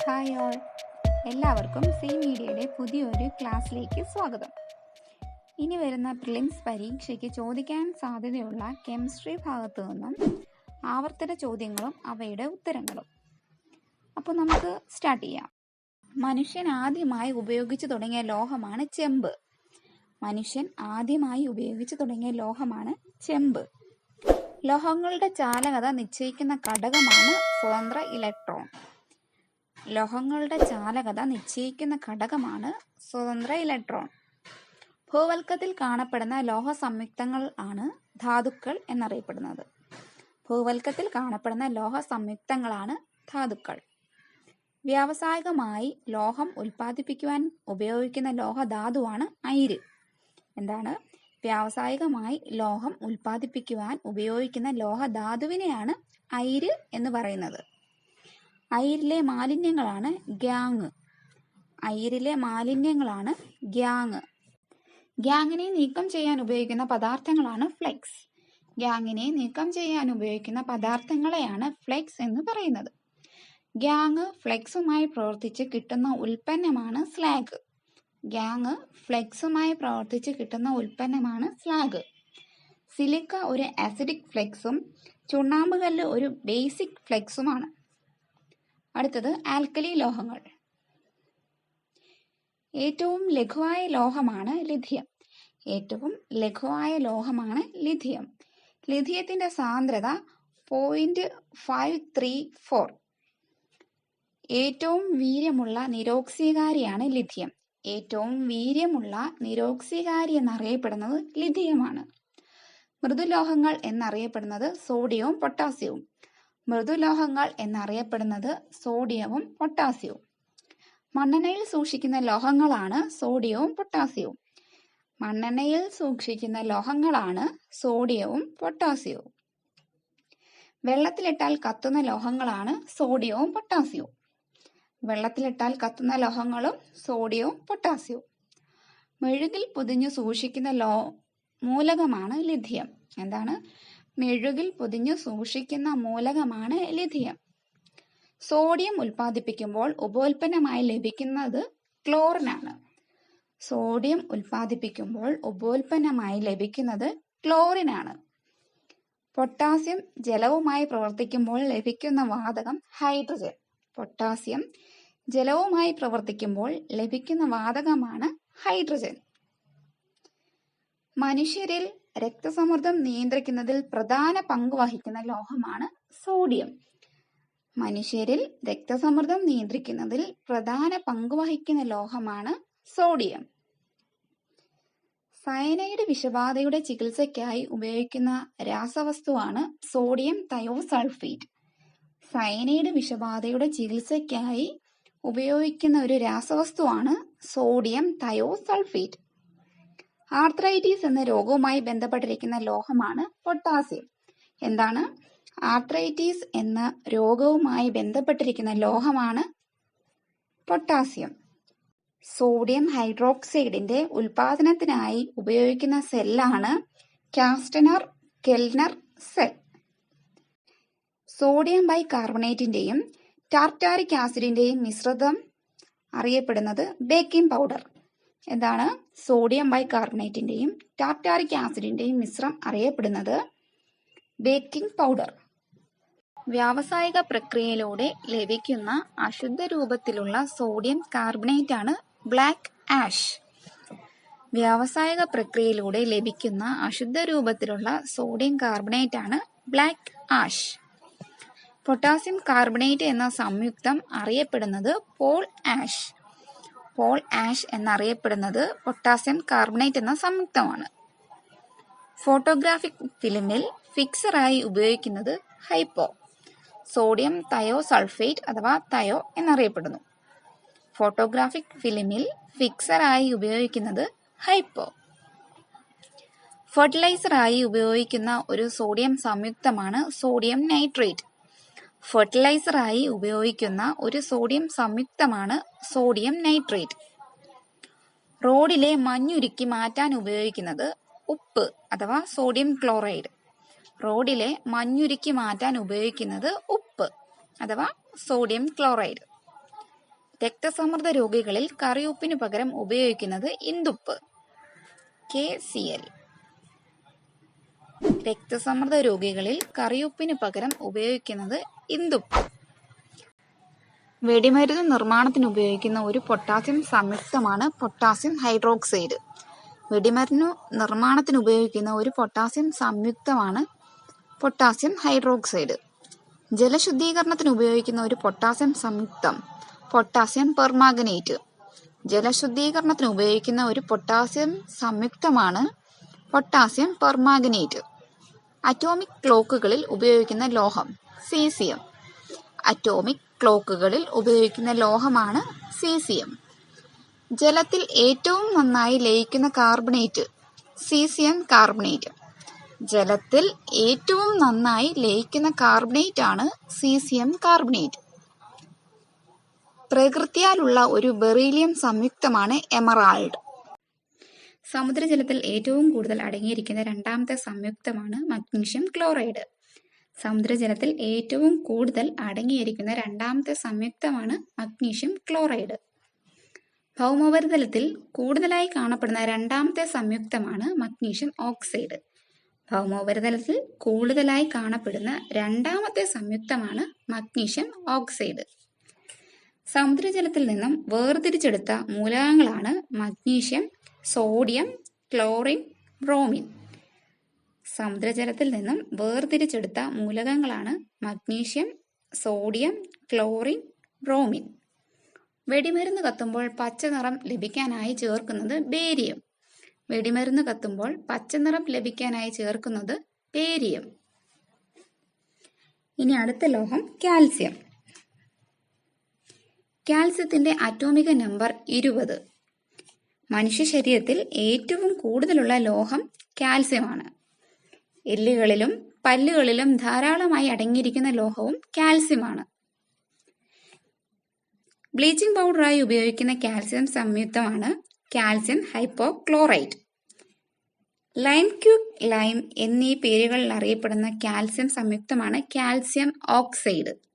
Hi all, എല്ലാവർക്കും C മീഡിയയുടെ പുതിയൊരു ക്ലാസ്സിലേക്ക് സ്വാഗതം. ഇനി വരുന്ന പ്രിലിംസ് പരീക്ഷയ്ക്ക് ചോദിക്കാൻ സാധ്യതയുള്ള കെമിസ്ട്രി ഭാഗത്തു നിന്നും ആവർത്തന ചോദ്യങ്ങളും അവയുടെ ഉത്തരങ്ങളും. അപ്പോൾ നമുക്ക് സ്റ്റാർട്ട് ചെയ്യാം. മനുഷ്യൻ ആദ്യമായി ഉപയോഗിച്ചു തുടങ്ങിയ ലോഹമാണ് ചെമ്പ്. ലോഹങ്ങളുടെ ചാലകത നിശ്ചയിക്കുന്ന ഘടകമാണ് സ്വതന്ത്ര ഇലക്ട്രോൺ. ഭൂവൽക്കത്തിൽ കാണപ്പെടുന്ന ലോഹ സംയുക്തങ്ങൾ ആണ് ധാതുക്കൾ എന്നറിയപ്പെടുന്നത്. വ്യാവസായികമായി ലോഹം ഉൽപ്പാദിപ്പിക്കുവാൻ ഉപയോഗിക്കുന്ന ലോഹധാതുവാണ് അയിര്. വ്യാവസായികമായി ലോഹം ഉൽപ്പാദിപ്പിക്കുവാൻ ഉപയോഗിക്കുന്ന ലോഹധാതുവിനെയാണ് അയിര് എന്ന് പറയുന്നത്. അയിരിലെ മാലിന്യങ്ങളാണ് ഗ്യാങ്. ഗ്യാങ്ങിനെ നീക്കം ചെയ്യാൻ ഉപയോഗിക്കുന്ന പദാർത്ഥങ്ങളാണ് ഫ്ലെക്സ് എന്ന് പറയുന്നത്. ഗ്യാങ് ഫ്ലെക്സുമായി പ്രവർത്തിച്ച് കിട്ടുന്ന ഉൽപ്പന്നമാണ് സ്ലാഗ്. സിലിക്ക ഒരു അസിഡിക് ഫ്ലെക്സും ചുണ്ണാമ്പുകല്ല് ഒരു ബേസിക് ഫ്ലെക്സുമാണ്. അടുത്തത് ആൽക്കലി ലോഹങ്ങൾ. ഏറ്റവും ലഘുവായ ലോഹമാണ് ലിഥിയം. ലിഥിയത്തിന്റെ സാന്ദ്രത 0.534. ഏറ്റവും വീര്യമുള്ള നിരോക്സീകാരി എന്നറിയപ്പെടുന്നത് ലിഥിയമാണ്. മൃദുലോഹങ്ങൾ എന്നറിയപ്പെടുന്നത് സോഡിയവും പൊട്ടാസ്യവും. മണ്ണെണ്ണയിൽ സൂക്ഷിക്കുന്ന ലോഹങ്ങളാണ് സോഡിയവും പൊട്ടാസ്യവും. വെള്ളത്തിലിട്ടാൽ കത്തുന്ന ലോഹങ്ങളാണ് സോഡിയവും പൊട്ടാസ്യവും. മെഴുകിൽ പൊതിഞ്ഞു സൂക്ഷിക്കുന്ന മൂലകമാണ് ലിഥിയം. സോഡിയം ഉൽപ്പാദിപ്പിക്കുമ്പോൾ ഉപോൽപ്പന്നമായി ലഭിക്കുന്നത് ക്ലോറിനാണ്. പൊട്ടാസ്യം ജലവുമായി പ്രവർത്തിക്കുമ്പോൾ ലഭിക്കുന്ന വാതകമാണ് ഹൈഡ്രജൻ. മനുഷ്യരിൽ രക്തസമ്മർദ്ദം നിയന്ത്രിക്കുന്നതിൽ പ്രധാന പങ്ക് വഹിക്കുന്ന ലോഹമാണ് സോഡിയം. സയനൈഡ് വിഷബാധയുടെ ചികിത്സയ്ക്കായി ഉപയോഗിക്കുന്ന രാസവസ്തുവാണ് സോഡിയം തയോസൾഫേറ്റ്. ആർത്രൈറ്റിസ് എന്ന രോഗവുമായി ബന്ധപ്പെട്ടിരിക്കുന്ന ലോഹമാണ് പൊട്ടാസ്യം. സോഡിയം ഹൈഡ്രോക്സൈഡിന്റെ ഉൽപാദനത്തിനായി ഉപയോഗിക്കുന്ന സെല്ലാണ് കാസ്റ്റനർ-കെൽനർ സെൽ. സോഡിയം ബൈകാർബണേറ്റിന്റെയും ടാർട്ടാറിക് ആസിഡിന്റെയും മിശ്രിതം അറിയപ്പെടുന്നത് ബേക്കിംഗ് പൗഡർ. സോഡിയം ബൈകാർബണേറ്റിന്റെയും ടാർട്ടാറിക് ആസിഡിന്റെയും മിശ്രം അറിയപ്പെടുന്നത് ബേക്കിംഗ് പൗഡർ. വ്യാവസായിക പ്രക്രിയയിലൂടെ ലഭിക്കുന്ന അശുദ്ധ രൂപത്തിലുള്ള സോഡിയം കാർബണേറ്റ് ആണ് ബ്ലാക്ക് ആഷ്. പൊട്ടാസ്യം കാർബണേറ്റ് എന്ന സംയുക്തം അറിയപ്പെടുന്നത് പോൾ ആഷ് എന്നറിയപ്പെടുന്നത് പൊട്ടാസ്യം കാർബണേറ്റ് എന്ന സംയുക്തമാണ്. ഫോട്ടോഗ്രാഫിക് ഫിലിമിൽ ഫിക്സറായി ഉപയോഗിക്കുന്നത് ഹൈപ്പോ. സോഡിയം തയോസൾഫേറ്റ് അഥവാ തയോ എന്നറിയപ്പെടുന്നു. ഫെർട്ടിലൈസറായി ഉപയോഗിക്കുന്ന ഒരു സോഡിയം സംയുക്തമാണ് സോഡിയം നൈട്രേറ്റ്. റോഡിലെ മഞ്ഞുരുക്കി മാറ്റാൻ ഉപയോഗിക്കുന്നത് ഉപ്പ് അഥവാ സോഡിയം ക്ലോറൈഡ്. Sodium chloride. രക്തസമ്മർദ്ദ രോഗികളിൽ കറിയുപ്പിനു പകരം ഉപയോഗിക്കുന്നത് ഇന്ദുപ്പ്. KCl. രക്തസമ്മർദ്ദ രോഗികളിൽ കറിയുപ്പിനു പകരം ഉപയോഗിക്കുന്നത് ഇന്ദുപ്പ്. വെടിമരുന്ന് നിർമ്മാണത്തിന് ഉപയോഗിക്കുന്ന ഒരു പൊട്ടാസ്യം സംയുക്തമാണ് പൊട്ടാസ്യം ഹൈഡ്രോക്സൈഡ്. വെടിമരുന്ന് നിർമ്മാണത്തിന് ഉപയോഗിക്കുന്ന ഒരു പൊട്ടാസ്യം സംയുക്തമാണ് പൊട്ടാസ്യം ഹൈഡ്രോക്സൈഡ്. ജലശുദ്ധീകരണത്തിന് ഉപയോഗിക്കുന്ന ഒരു പൊട്ടാസ്യം സംയുക്തം പൊട്ടാസ്യം പെർമാംഗനേറ്റ്. ജലശുദ്ധീകരണത്തിന് ഉപയോഗിക്കുന്ന ഒരു പൊട്ടാസ്യം സംയുക്തമാണ് പൊട്ടാസ്യം പെർമാംഗനേറ്റ്. അറ്റോമിക് ക്ലോക്കുകളിൽ ഉപയോഗിക്കുന്ന ലോഹം സീസിയം. അറ്റോമിക് ക്ലോക്കുകളിൽ ഉപയോഗിക്കുന്ന ലോഹമാണ് സീസിയം. ജലത്തിൽ ഏറ്റവും നന്നായി ലയിക്കുന്ന കാർബണേറ്റ് സീസിയം കാർബണേറ്റ്. ജലത്തിൽ ഏറ്റവും നന്നായി ലയിക്കുന്ന കാർബണേറ്റ് ആണ് സീസിയം കാർബണേറ്റ്. പ്രകൃത്യാലുള്ള ഒരു ബെറീലിയം സംയുക്തമാണ് എമറാൾഡ്. സമുദ്രജലത്തിൽ ഏറ്റവും കൂടുതൽ അടങ്ങിയിരിക്കുന്ന രണ്ടാമത്തെ സംയുക്തമാണ് മഗ്നീഷ്യം ക്ലോറൈഡ്. സമുദ്രജലത്തിൽ ഏറ്റവും കൂടുതൽ അടങ്ങിയിരിക്കുന്ന രണ്ടാമത്തെ സംയുക്തമാണ് മഗ്നീഷ്യം ക്ലോറൈഡ്. ഭൗമോപരിതലത്തിൽ കൂടുതലായി കാണപ്പെടുന്ന രണ്ടാമത്തെ സംയുക്തമാണ് മഗ്നീഷ്യം ഓക്സൈഡ്. ഭൗമോപരിതലത്തിൽ കൂടുതലായി കാണപ്പെടുന്ന രണ്ടാമത്തെ സംയുക്തമാണ് മഗ്നീഷ്യം ഓക്സൈഡ്. സമുദ്രജലത്തിൽ നിന്നും വേർതിരിച്ചെടുത്ത മൂലകങ്ങളാണ് മഗ്നീഷ്യം, സോഡിയം, ക്ലോറിൻ, ബ്രോമിൻ. സമുദ്രജലത്തിൽ നിന്നും വേർതിരിച്ചെടുത്ത മൂലകങ്ങളാണ് മഗ്നീഷ്യം, സോഡിയം, ക്ലോറിൻ, ബ്രോമിൻ. വെടിമരുന്ന് കത്തുമ്പോൾ പച്ചനിറം ലഭിക്കാനായി ചേർക്കുന്നത് ബേരിയം. വെടിമരുന്ന് കത്തുമ്പോൾ പച്ചനിറം ലഭിക്കാനായി ചേർക്കുന്നത് ബേരിയം. ഇനി അടുത്ത ലോഹം കാൽസ്യം. കാൽസ്യത്തിന്റെ അറ്റോമിക നമ്പർ 20. മനുഷ്യ ശരീരത്തിൽ ഏറ്റവും കൂടുതലുള്ള ലോഹം കാൽസ്യമാണ്. എല്ലുകളിലും പല്ലുകളിലും ധാരാളമായി അടങ്ങിയിരിക്കുന്ന ലോഹവും കാൽസ്യമാണ്. ബ്ലീച്ചിങ് പൗഡറായി ഉപയോഗിക്കുന്ന കാൽസ്യം സംയുക്തമാണ് calcium hypochlorite. Lime quake, lime എന്നീ പേരുകളിൽ അറിയപ്പെടുന്ന കാൽസ്യം സംയുക്തമാണ് കാൽസ്യം ഓക്സൈഡ്.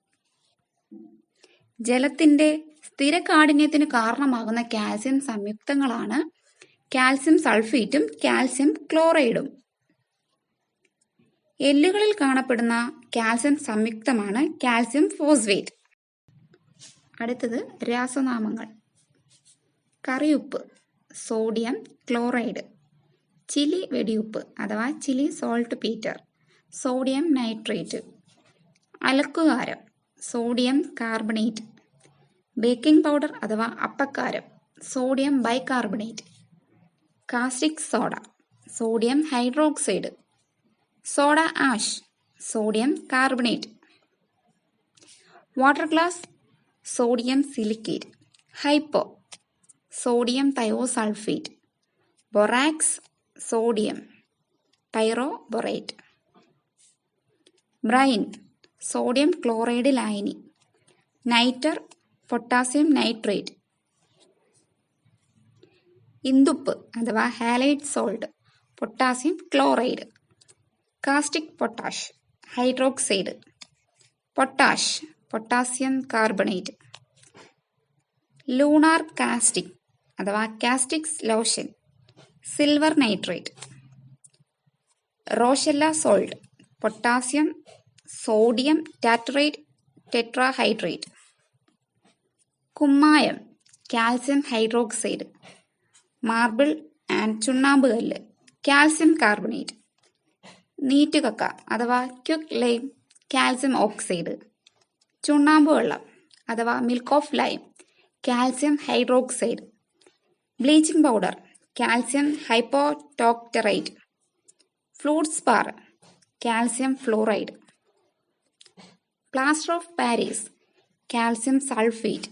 ജലത്തിന്റെ സ്ഥിരകാഠിന്യത്തിന് കാരണമാകുന്ന കാൽസ്യം സംയുക്തങ്ങളാണ് കാൽസ്യം സൾഫേറ്റും കാൽസ്യം ക്ലോറൈഡും. എല്ലുകളിൽ കാണപ്പെടുന്ന കാൽസ്യം സംയുക്തമാണ് കാൽസ്യം ഫോസ്ഫേറ്റ്. അടുത്തത് രാസനാമങ്ങൾ. കറിയുപ്പ് സോഡിയം ക്ലോറൈഡ്. ചില്ലി വെടിയുപ്പ് അഥവാ Chile saltpetre sodium nitrate. അലക്കുകാരം സോഡിയം കാർബണേറ്റ്. ബേക്കിംഗ് പൗഡർ അഥവാ അപ്പക്കാരം sodium bicarbonate. Caustic soda sodium hydroxide. Soda ash sodium carbonate. Water glass sodium silicate. Hypo sodium thiosulphate. Borax sodium pyroborate. Brine sodium chloride ലായനി. Nitre potassium nitrate. ഇന്ദുപ്പ് അഥവാ halide salt potassium chloride. Caustic potash hydroxide. Potash potassium carbonate. Lunar caustic അഥവാ caustic lotion silver nitrate. Rochelle salt potassium sodium tartrate tetrahydrate. കുമ്മായം calcium hydroxide. Marble and ചുണ്ണാമ്പ് കല്ല് calcium carbonate. നീറ്റുകക്ക അഥവാ quick lime calcium oxide. ചുണ്ണാമ്പ് വെള്ളം അഥവാ milk of lime calcium hydroxide. Bleaching powder calcium hypochlorite. Fluorspar calcium fluoride. Plaster of Paris calcium sulphate.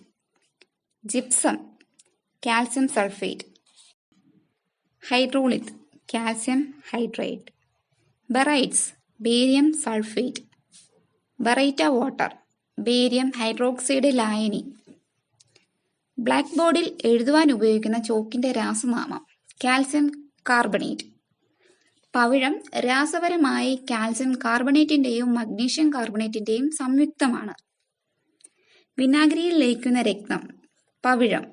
Gypsum calcium sulphate. Hydraulic calcium hydrate. Barytes barium sulphate. Baryta water barium hydroxide ലായനി. Black ബോർഡിൽ എഴുതുവാൻ ഉപയോഗിക്കുന്ന ചോക്കിന്റെ രാസനാമം calcium carbonate. പവിഴം രാസപരമായി calcium കാർബണേറ്റിന്റെയും magnesium കാർബണേറ്റിന്റെയും സംയുക്തമാണ്. വിനാഗിരിയിൽ ലയിക്കുന്ന രക്തം പവിഴം.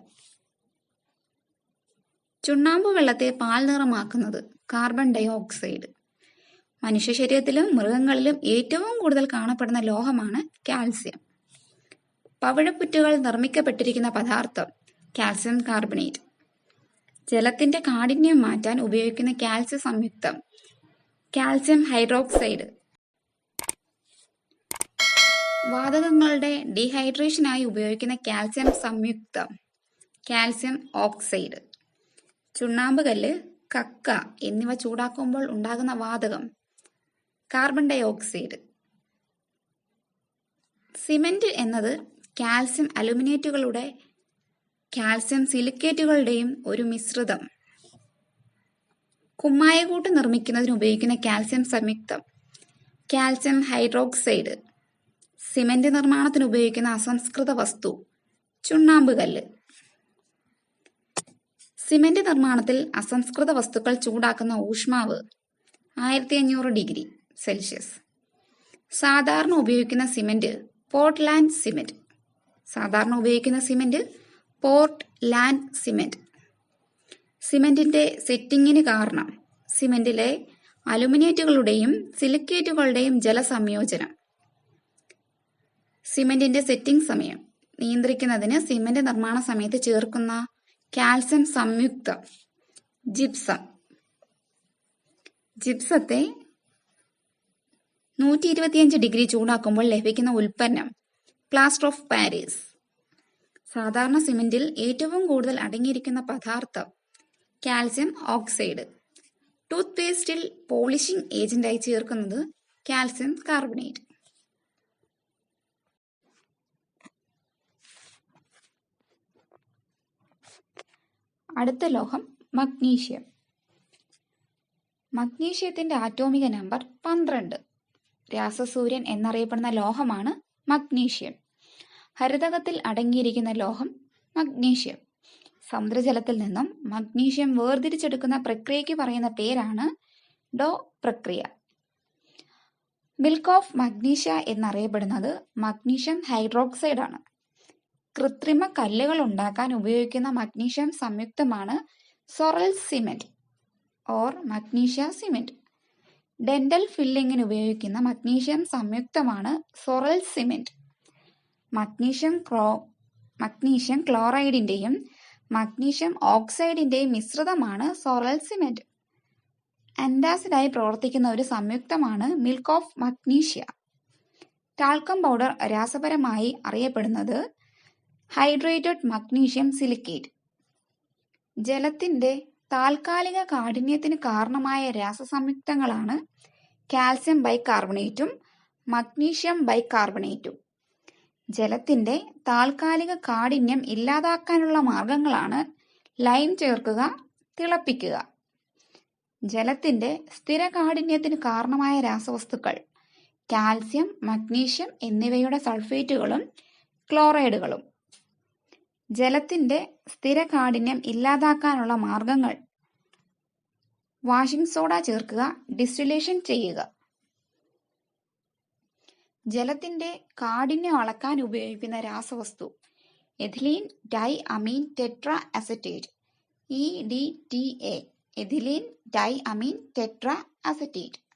ചുണ്ണാമ്പ് വെള്ളത്തെ പാൽ നിറമാക്കുന്നത് കാർബൺ ഡൈ ഓക്സൈഡ്. മനുഷ്യ ശരീരത്തിലും മൃഗങ്ങളിലും ഏറ്റവും കൂടുതൽ കാണപ്പെടുന്ന ലോഹമാണ് കാൽസ്യം. പവിഴപ്പുറ്റുകൾ നിർമ്മിക്കപ്പെട്ടിരിക്കുന്ന പദാർത്ഥം കാൽസ്യം കാർബണേറ്റ്. ജലത്തിന്റെ കാഠിന്യം മാറ്റാൻ ഉപയോഗിക്കുന്ന കാൽസ്യം സംയുക്തം കാൽസ്യം ഹൈഡ്രോക്സൈഡ്. വാതകങ്ങളുടെ ഡീഹൈഡ്രേഷനായി ഉപയോഗിക്കുന്ന കാൽസ്യം സംയുക്തം കാൽസ്യം ഓക്സൈഡ്. ചുണ്ണാമ്പ് കല്ല്, കക്ക എന്നിവ ചൂടാക്കുമ്പോൾ ഉണ്ടാകുന്ന വാതകം കാർബൺ ഡൈ ഓക്സൈഡ്. സിമന്റ് എന്നത് കാൽസ്യം അലുമിനേറ്റുകളുടെ കാൽസ്യം സിലിക്കേറ്റുകളുടെയും ഒരു മിശ്രിതം. കുമ്മായക്കൂട്ട് നിർമ്മിക്കുന്നതിന് ഉപയോഗിക്കുന്ന കാൽസ്യം സംയുക്തം കാൽസ്യം ഹൈഡ്രോക്സൈഡ്. സിമന്റ് നിർമ്മാണത്തിന് ഉപയോഗിക്കുന്ന അസംസ്കൃത വസ്തു ചുണ്ണാമ്പ് കല്ല്. സിമന്റ് നിർമ്മാണത്തിൽ അസംസ്കൃത വസ്തുക്കൾ ചൂടാക്കുന്ന ഊഷ്മാവ് 1500 ഡിഗ്രി സെൽഷ്യസ്. സാധാരണ ഉപയോഗിക്കുന്ന സിമന്റ് പോർട്ട്ലാൻഡ് സിമന്റ്. സിമന്റിന്റെ സെറ്റിങ്ങിന് കാരണം സിമന്റിലെ അലുമിനേറ്റുകളുടെയും സിലിക്കേറ്റുകളുടെയും ജലസംയോജനം. സിമന്റിന്റെ സെറ്റിംഗ് സമയം നിയന്ത്രിക്കുന്നതിന് സിമന്റ് നിർമ്മാണ സമയത്ത് ചേർക്കുന്ന കാൽസ്യം സംയുക്തം ജിപ്സം. ജിപ്സത്തെ 125 ഡിഗ്രി ചൂടാക്കുമ്പോൾ ലഭിക്കുന്ന ഉൽപ്പന്നം പ്ലാസ്റ്റർ ഓഫ് പാരീസ്. സാധാരണ സിമന്റിൽ ഏറ്റവും കൂടുതൽ അടങ്ങിയിരിക്കുന്ന പദാർത്ഥം കാൽസ്യം ഓക്സൈഡ്. ടൂത്ത് പേസ്റ്റിൽ പോളിഷിംഗ് ഏജന്റായി ചേർക്കുന്നത് കാൽസ്യം കാർബണേറ്റ്. അടുത്ത ലോഹം മഗ്നീഷ്യം. മഗ്നീഷ്യത്തിന്റെ ആറ്റോമിക നമ്പർ 12. രാസസൂര്യൻ എന്നറിയപ്പെടുന്ന ലോഹമാണ് മഗ്നീഷ്യം. ഹരിതകത്തിൽ അടങ്ങിയിരിക്കുന്ന ലോഹം മഗ്നീഷ്യം. സമുദ്രജലത്തിൽ നിന്നും മഗ്നീഷ്യം വേർതിരിച്ചെടുക്കുന്ന പ്രക്രിയയ്ക്ക് പറയുന്ന പേരാണ് ഡോ പ്രക്രിയ. മിൽക്ക് ഓഫ് മഗ്നീഷ്യ എന്നറിയപ്പെടുന്നത് മഗ്നീഷ്യം ഹൈഡ്രോക്സൈഡ് ആണ്. കൃത്രിമ കല്ലുകൾ ഉണ്ടാക്കാൻ ഉപയോഗിക്കുന്ന മഗ്നീഷ്യം സംയുക്തമാണ് Sorel cement or magnesia cement. Dental ഫില്ലിങ്ങിന് ഉപയോഗിക്കുന്ന മഗ്നീഷ്യം സംയുക്തമാണ് സൊറൽ സിമെന്റ്. മഗ്നീഷ്യം ക്ലോറൈഡിന്റെയും മഗ്നീഷ്യം ഓക്സൈഡിന്റെയും മിശ്രിതമാണ് സൊറൽ സിമെന്റ്. ആന്റാസിഡായി പ്രവർത്തിക്കുന്ന ഒരു സംയുക്തമാണ് milk of magnesia. Talcum powder രാസപരമായി അറിയപ്പെടുന്നത് ഹൈഡ്രേറ്റഡ് മഗ്നീഷ്യം സിലിക്കേറ്റ്. ജലത്തിന്റെ താൽക്കാലിക കാഠിന്യത്തിന് കാരണമായ രാസസംയുക്തങ്ങളാണ് കാൽസ്യം ബൈകാർബണേറ്റും മഗ്നീഷ്യം ബൈകാർബണേറ്റും. ജലത്തിന്റെ താൽക്കാലിക കാഠിന്യം ഇല്ലാതാക്കാനുള്ള മാർഗങ്ങളാണ് ലൈം ചേർക്കുക, തിളപ്പിക്കുക. ജലത്തിന്റെ സ്ഥിര കാഠിന്യത്തിന് കാരണമായ രാസവസ്തുക്കൾ കാൽസ്യം, മഗ്നീഷ്യം എന്നിവയുടെ സൾഫേറ്റുകളും ക്ലോറൈഡുകളും. ജലത്തിന്റെ സ്ഥിര കാഠിന്യം ഇല്ലാതാക്കാനുള്ള മാർഗങ്ങൾ വാഷിംഗ് സോഡ ചേർക്കുക, ഡിസ്റ്റിലേഷൻ ചെയ്യുക. ജലത്തിന്റെ കാഠിന്യം അളക്കാൻ ഉപയോഗിക്കുന്ന രാസവസ്തു ethylene di amine tetra acetate EDTA. Ethylene di amine tetra acetate.